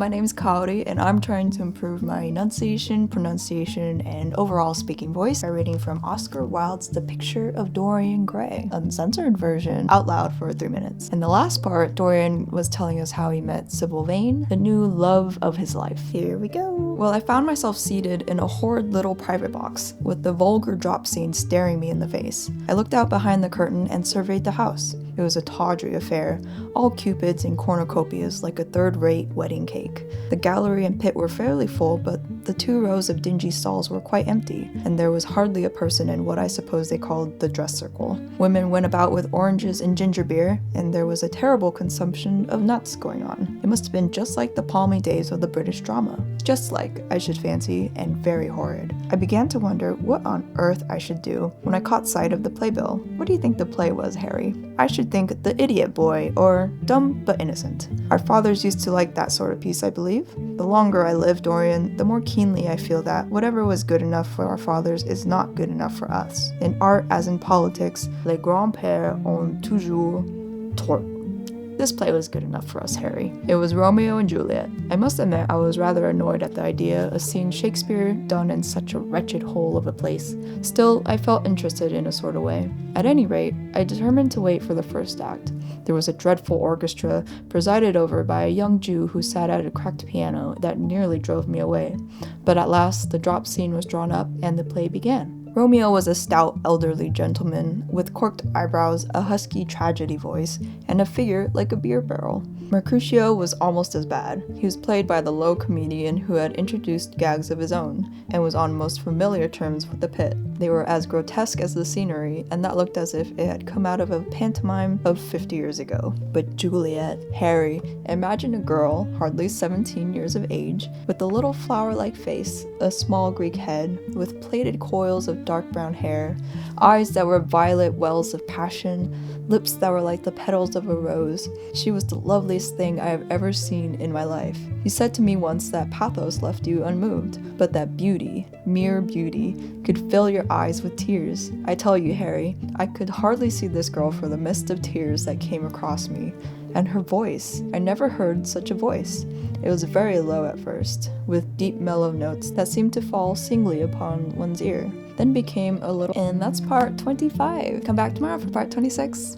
my name's Kaori, and I'm trying to improve my enunciation, pronunciation, and overall speaking voice by reading from Oscar Wilde's The Picture of Dorian Gray, uncensored version, out loud for 3 minutes. In the last part, Dorian was telling us how he met Sybil Vane, the new love of his life. Here we go. Well, I found myself seated in a horrid little private box, with the vulgar drop scene staring me in the face. I looked out behind the curtain and surveyed the house. It was a tawdry affair, all cupids and cornucopias like a third-rate wedding cake. The gallery and pit were fairly full, but the 2 rows of dingy stalls were quite empty, and there was hardly a person in what I suppose they called the dress circle. Women went about with oranges and ginger beer, and there was a terrible consumption of nuts going on. It must have been just like the palmy days of the British drama. Just like, I should fancy, and very horrid. I began to wonder what on earth I should do when I caught sight of the playbill. What do you think the play was, Harry? I should think The Idiot Boy, or Dumb but Innocent. Our fathers used to like that sort of piece, I believe. The longer I live, Dorian, the more keenly I feel that whatever was good enough for our fathers is not good enough for us. In art as in politics, les grands-pères ont toujours tort. This play was good enough for us, Harry. It was Romeo and Juliet. I must admit I was rather annoyed at the idea of seeing Shakespeare done in such a wretched hole of a place. Still, I felt interested in a sort of way. At any rate, I determined to wait for the first act. There was a dreadful orchestra, presided over by a young Jew who sat at a cracked piano that nearly drove me away. But at last, the drop scene was drawn up and the play began. Romeo was a stout, elderly gentleman with corked eyebrows, a husky tragedy voice, and a figure like a beer barrel. Mercutio was almost as bad. He was played by the low comedian who had introduced gags of his own, and was on most familiar terms with the pit. They were as grotesque as the scenery, and that looked as if it had come out of a pantomime of 50 years ago. But Juliet, Harry, imagine a girl, hardly 17 years of age, with a little flower-like face, a small Greek head, with plaited coils of dark brown hair, eyes that were violet wells of passion, lips that were like the petals of a rose. She was the loveliest thing I have ever seen in my life. You said to me once that pathos left you unmoved, but that beauty, mere beauty, could fill your eyes with tears. I tell you, Harry, I could hardly see this girl for the mist of tears that came across me. And her voice, I never heard such a voice. It was very low at first, with deep mellow notes that seemed to fall singly upon one's ear, then became a little, and that's part 25. Come back tomorrow for part 26.